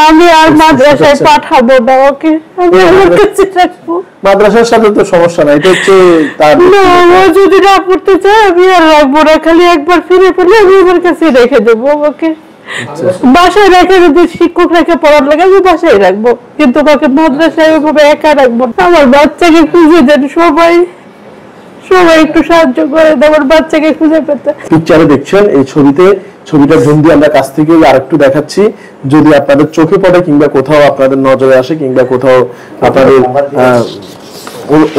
আমি আর মাদ্রাসায় পাঠাবো না ওকে, আমি আমার কাছে রাখবো। মাদ্রাসার সাথে তো সমস্যা নাই, এটা হচ্ছে তার না, ও যদি না পড়তে চায় আমি আর রাখবো না, খালি একবার ফিরে পেলে আমি আমার কাছে রেখে দেবো ওকে। বাসায় রেখে, যদি শিক্ষক রেখে পড়ার লাগে আমি বাসায় রাখবো, কিন্তু ওকে মাদ্রাসায় ওইভাবে একা রাখবো না। আমার বাচ্চাকে খুঁজে দেন সবাই, সবাই একটু সাহায্য করে দেন আমার বাচ্চাকে খুঁজে পেতে। পিকচারে দেখছেন এই ছবিটা জুম দিয়ে আমরা কাছ থেকে আরেকটু দেখাচ্ছি, যদি আপনাদের চোখে পড়ে কিংবা কোথাও আপনাদের নজরে আসে কিংবা কোথাও আপনাদের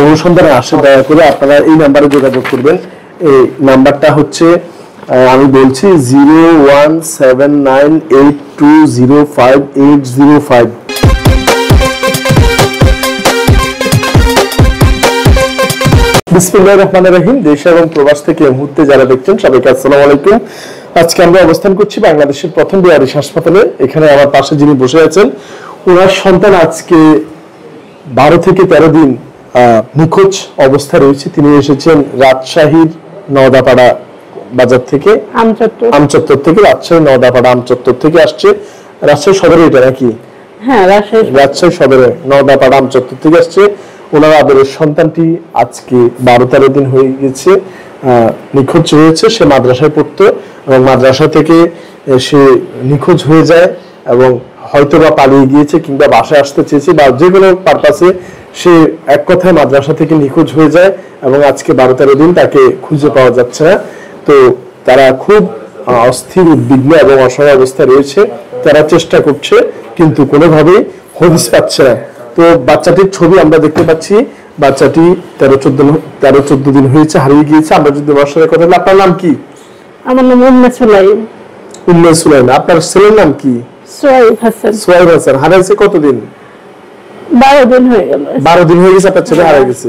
অনুসন্ধানে আসে, দয়া করে আপনারা এই নাম্বারে যোগাযোগ করবেন। এই নাম্বারটা হচ্ছে আমি বলছি 01798205805। বিসমিল্লাহির রহমানির রহিম। দেশ এবং প্রবাস থেকে এই মুহূর্তে যারা দেখছেন সবাইকে আসসালামু আলাইকুম। আজকে আমরা অবস্থান করছি বাংলাদেশের প্রথম বেয়ারিশ হাসপাতালে। এখানে আমার পাশে যিনি বসে আছেন, ওনার সন্তান আজকে 12 থেকে 13 দিন নিখোঁজ অবস্থা রয়েছে। তিনি এসেছেন রাজশাহীর নওদাপাড়া বাজার থেকে, আমচত্বর থেকে, রাজশাহী নওদাপাড়া আমচত্বর থেকে আসছে। রাজশাহী সদরে এটা নাকি? হ্যাঁ, রাজশাহী সদরে নওদাপাড়া আমচত্বর থেকে আসছে। ওনার আদরের সন্তানটি আজকে 12-13 দিন হয়ে গেছে নিখোঁজ হয়েছে। সে মাদ্রাসায় পড়তো এবং মাদ্রাসা থেকে সে নিখোঁজ হয়ে যায় এবং হয়তো বা পালিয়ে গিয়েছে কিংবা বাসায় আসতে চেয়েছে বা যে কোনো পারপাসে সে এক কথায় মাদ্রাসা থেকে নিখোঁজ হয়ে যায় এবং আজকে 12-13 দিন তাকে খুঁজে পাওয়া যাচ্ছে না। তো তারা খুব অস্থির, উদ্বিগ্ন এবং অসহায় অবস্থায় রয়েছে। তারা চেষ্টা করছে কিন্তু কোনোভাবেই হদিস পাচ্ছে না। তো বাচ্চাটির ছবি আমরা দেখতে পাচ্ছি। বাচ্চাটি 13-14 দিন হয়েছে হারিয়ে গিয়েছে। আমরা যদি ওনার সাথে কথা বলি, আপনার নাম কি? আমার নাম উম্মে সুলাইম। উম্মে সুলাইম। আপনার ছেলের নাম কি? সোহাইব হাসান। সোহাইব হাসান। হারিয়েছে কতদিন? 12 দিন হয়ে গেল। 12 দিন হয়ে গেছে আপনার ছেলে হারিয়ে গেছে।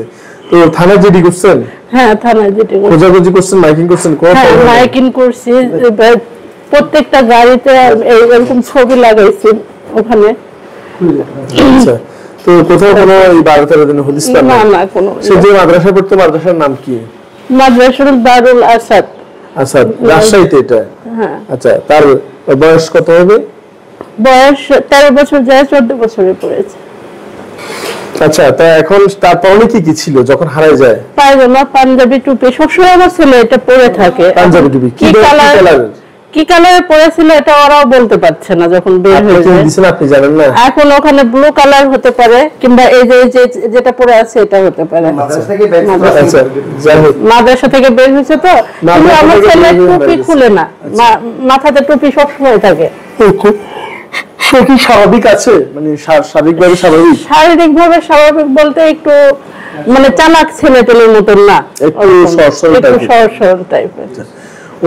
তো থানায় জিডি করছেন? হ্যাঁ, থানায় জিডি করছি। খোঁজাখুঁজি করছেন, মাইকিং করছেন? হ্যাঁ, মাইকিং করছি। প্রত্যেকটা গাড়িতে এরকম ছবি লাগাইছি ওখানে। আচ্ছা, তো কোথাও কোনো এই 12-13 দিন হদিস পান না? না, কোনো। সে যে মাদ্রাসায় পড়তো, মাদ্রাসার নাম কি? মাদ্রাসার দারুল আসাদ। আসাদ, রাজশাহীতে এটা? হ্যাঁ। আচ্ছা, তার বয়স কত হবে? বয়স 13 বছর যায়, 14 বছরে পড়েছে। আচ্ছা, তা এখন তার পরনে কি ছিল যখন হারায় যায়? পায়জামা, পাঞ্জাবি, টুপি। সবসময় আমার ছেলে এটা পরে থাকে। পাঞ্জাবি টুপি কি কালারের পরেছিল এটা ওরাও বলতে পারছে না যখন বের হয়ে যায়। আপনি জানেন না? এখন ওখানে ব্লু কালার হতে পারে কিংবা এই যে যেটা পরে আছে এটা হতে পারে। মাদ্রাসা থেকে বের হয়েছে তো, কিন্তু আমার ছেলে টুপি খুলে না, মাথাতে টুপি সবসময় থাকে। সে কি স্বাভাবিক আছে? মানে শারীরিকভাবে স্বাভাবিক? শারীরিকভাবে স্বাভাবিক বলতে একটু মানে চালাক ছেলেটেলের মতন না, একটু সরল টাইপের।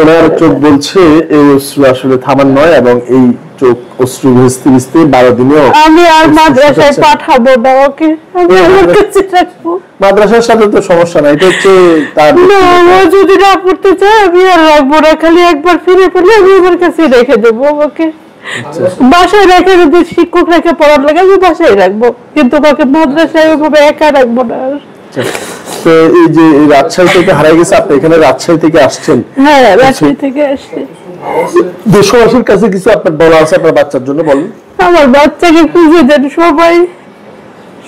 ওনার চোখ বলছে এই অশ্রু আসলে থামার নয় এবং এই চোখ অশ্রু ভিজতে ভিজতে 12 দিনেও আমি আর মাদ্রাসায় পাঠাবো না ওকে, আমি আমার কাছে রাখবো। মাদ্রাসার সাথে তো সমস্যা নাই, এটা হচ্ছে তার না, ও যদি না পড়তে চায় আমি আর রাখবো না, খালি একবার ফিরে পেলে আমি আমার কাছে রেখে দেবো ওকে। বাসায় রেখে, যদি শিক্ষক রেখে পড়ার লাগে আমি বাসায় রাখবো, কিন্তু ওকে মাদ্রাসায় ওইভাবে একা রাখবো না। তো এই যে রাজশাহী থেকে হারিয়ে গেছে, আপনি এখানে রাজশাহী থেকে আসছেন? হ্যাঁ, রাজশাহী থেকে আসছি। দেশবাসীর কাছে কিছু আপনার বলা আছে আপনার বাচ্চার জন্য বলেন। আমার বাচ্চাকে খুঁজে দেন সবাই,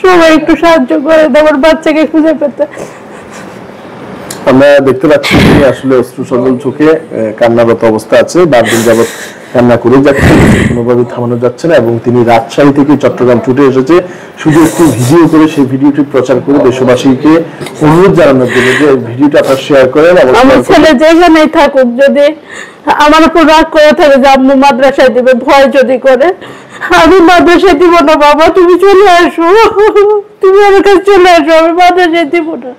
সবাই একটু সাহায্য করে দেন আমার বাচ্চাকে খুঁজে পেতে। আমরা দেখতে পাচ্ছি তিনি আসলে অশ্রু সজল চোখে কান্নারত অবস্থা আছে। 12 দিন যাবত কান্না করে যাচ্ছে, কোনোভাবে থামানো যাচ্ছে না এবং তিনি রাজশাহী থেকে চট্টগ্রাম ছুটে এসেছে শুধু একটু ভিডিও করে সেই ভিডিওটি প্রচার করে দেশবাসীকে অনুরোধ জানানোর জন্য যে ভিডিওটা আপনারা শেয়ার করেন। আমার ছেলে যেখানেই থাকুক, যদি আমার উপর রাগ করে থাকে যে আম্মু মাদ্রাসায় দিবে, ভয় যদি করে, আমি মাদ্রাসায় দিব না বাবা, তুমি চলে আসো, তুমি আমার কাছে চলে আসো, আমি মাদ্রাসায় দিব না।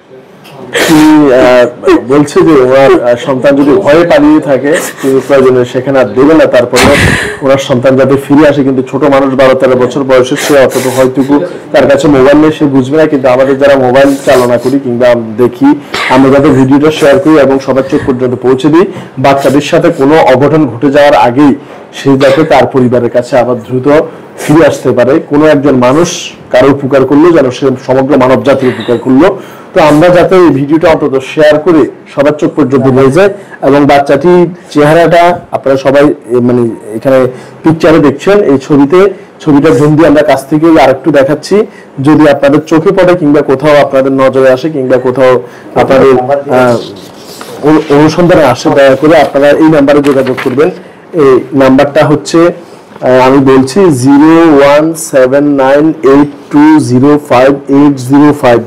বলছে যে ওনার সন্তান যদি ভয়ে পালিয়ে থাকে তিনি প্রয়োজনে সেখানে আর দেবে না, তারপরে ওনার সন্তান যাতে ফিরে আসে। কিন্তু ছোট মানুষ 12-13 বছর বয়সের, সে অত হয়টুকু তার কাছে মোবাইল নেই, সে বুঝবে না। কিন্তু আমাদের যারা মোবাইল চালনা করি কিংবা দেখি, আমরা যাতে ভিডিওটা শেয়ার করি এবং সবার চোখ পর্যন্ত পৌঁছে দিই, বাচ্চাদের সাথে কোনো অঘটন ঘটে যাওয়ার আগেই সে যাতে তার পরিবারের কাছে আবার দ্রুত ফিরে আসতে পারে। কোনো একজন মানুষ কারো উপকার করলো যেন সে সমগ্র মানব জাতির উপকার করলো। তো আমরা যাতে এই ভিডিওটা অন্তত শেয়ার করে সবার চোখ পর্যন্ত নিয়ে যায় এবং বাচ্চাটির চেহারাটা আপনারা সবাই মানে এখানে পিকচারে দেখছেন, এই ছবিতে ছবিটা জুম দিয়ে আমরা কাছ থেকে আরেকটু দেখাচ্ছি, যদি আপনাদের চোখে পড়ে কিংবা কোথাও আপনাদের নজরে আসে কিংবা কোথাও আপনাদের অনুসন্ধানে আসে, দয়া করে আপনারা এই নাম্বারে যোগাযোগ করবেন। এই নাম্বারটা হচ্ছে আমি বলছি 01798205805।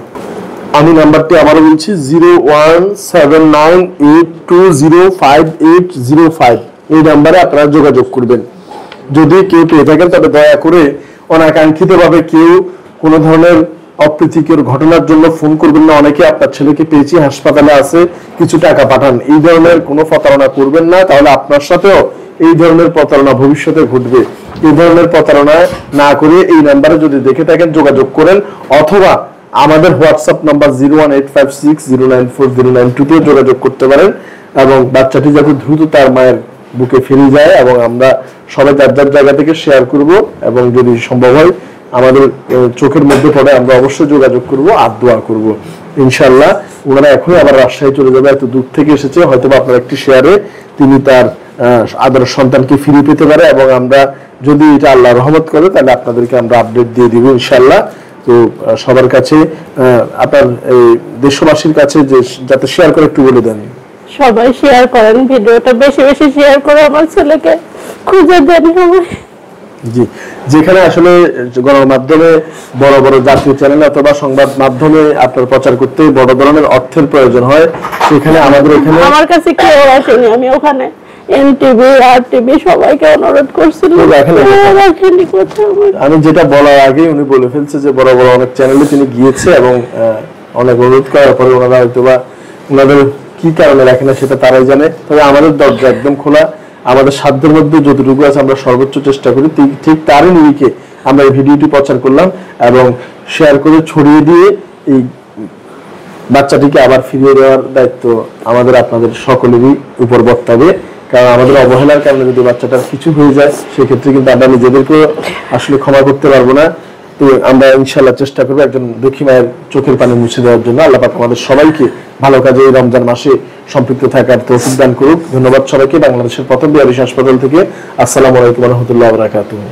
আমি নাম্বারটি আবারও বলছি 01798205805। এই নাম্বারে আপনারা যোগাযোগ করবেন। যদি কেউ পেয়ে থাকেন তবে দয়া করে অনাকাঙ্ক্ষিত ভাবে কেউ কোনো ধরনের অপ্রীতিকর ঘটনার জন্য ফোন করবেন না। অনেকে আপনার ছেলেকে পেয়েছি, হাসপাতালে আছে, কিছু টাকা পাঠান, এই ধরনের কোনো প্রতারণা করবেন না, তাহলে আপনার সাথেও এই ধরনের প্রতারণা ভবিষ্যতে ঘটবে। এই ধরনের প্রতারণা না করে এই নাম্বারে যদি দেখে থাকেন যোগাযোগ করেন, অথবা আমাদের হোয়াটসঅ্যাপ নাম্বার 01856094092 যোগাযোগ করতে পারেন। এবং বাচ্চাটি যাতে দ্রুত তার মায়ের বুকে ফিরে যায় এবং আমরা সবাই যার যার জায়গা থেকে শেয়ার করব, এবং যদি সম্ভব হয় আমাদের চোখের মধ্যে পড়ে আমরা অবশ্যই যোগাযোগ করব আর দোয়া করব ইনশাআল্লাহ। ওনারা এখনই আবার রাজশাহী চলে যাবে, এত দূর থেকে এসেছে, হয়তো আপনার একটি শেয়ারে তিনি তার আদরের সন্তানকে ফিরে পেতে পারে, এবং আমরা যদি এটা আল্লাহ রহমত করে তাহলে আপনাদেরকে আমরা আপডেট দিয়ে দিব ইনশাআল্লাহ। তো সবার কাছে আপনার দেশবাসীর কাছে যে যাতে শেয়ার করে একটু বলে দেন। সবাই শেয়ার করেন, ভিডিওটা বেশি বেশি শেয়ার করে আমার ছেলেকে খুঁজে দেন সবাই। জি, যেখানে আসলে গণমাধ্যমে বড় বড় জাতীয় চ্যানেল অথবা সংবাদ মাধ্যমে আপনার প্রচার করতে বড় ধরনের অর্থের প্রয়োজন হয়, সেখানে আমাদের এখানে আমার কাছে কেউ আসেনি, আমি ওখানে এনটিভি আর টিভি সবাইকে অনুরোধ করছিলাম। আমি যেটা বলার আগে উনি বলে ফেলছে যে বড় বড় অনেক চ্যানেলে তিনি গিয়েছে এবং অনেক অনুরোধ করার পরে ওনারা হয়তো বা ওনাদের কি কারণে রাখে না সেটা তারাই জানে। তবে আমাদের দরজা একদম খোলা, আমাদের সাধ্যের মধ্যে যতটুকু আছে আমরা সর্বোচ্চ চেষ্টা করি। ঠিক তারই নিরিখে আমরা এই ভিডিওটি প্রচার করলাম এবং শেয়ার করে ছড়িয়ে দিয়ে এই বাচ্চাটিকে আবার ফিরিয়ে দেওয়ার দায়িত্ব আমাদের আপনাদের সকলেরই উপর বর্তাবে। কারণ আমাদের অবহেলার কারণে যদি বাচ্চাটার কিছু হয়ে যায় সেক্ষেত্রে কিন্তু আমরা নিজেদেরকে আসলে ক্ষমা করতে পারবো না। তো আমরা ইনশাআল্লাহ চেষ্টা করবো একজন দুঃখী মায়ের চোখের পানি মুছে দেওয়ার জন্য। আল্লাহ পাক আমাদের সবাইকে ভালো কাজে এই রমজান মাসে সম্পৃক্ত থাকার তৌফিক দান করুক। ধন্যবাদ সবাইকে। বাংলাদেশের প্রথম বিহারিস হাসপাতাল থেকে আসসালামু আলাইকুম ওয়া রাহমাতুল্লাহি ওয়া বারাকাতুহু।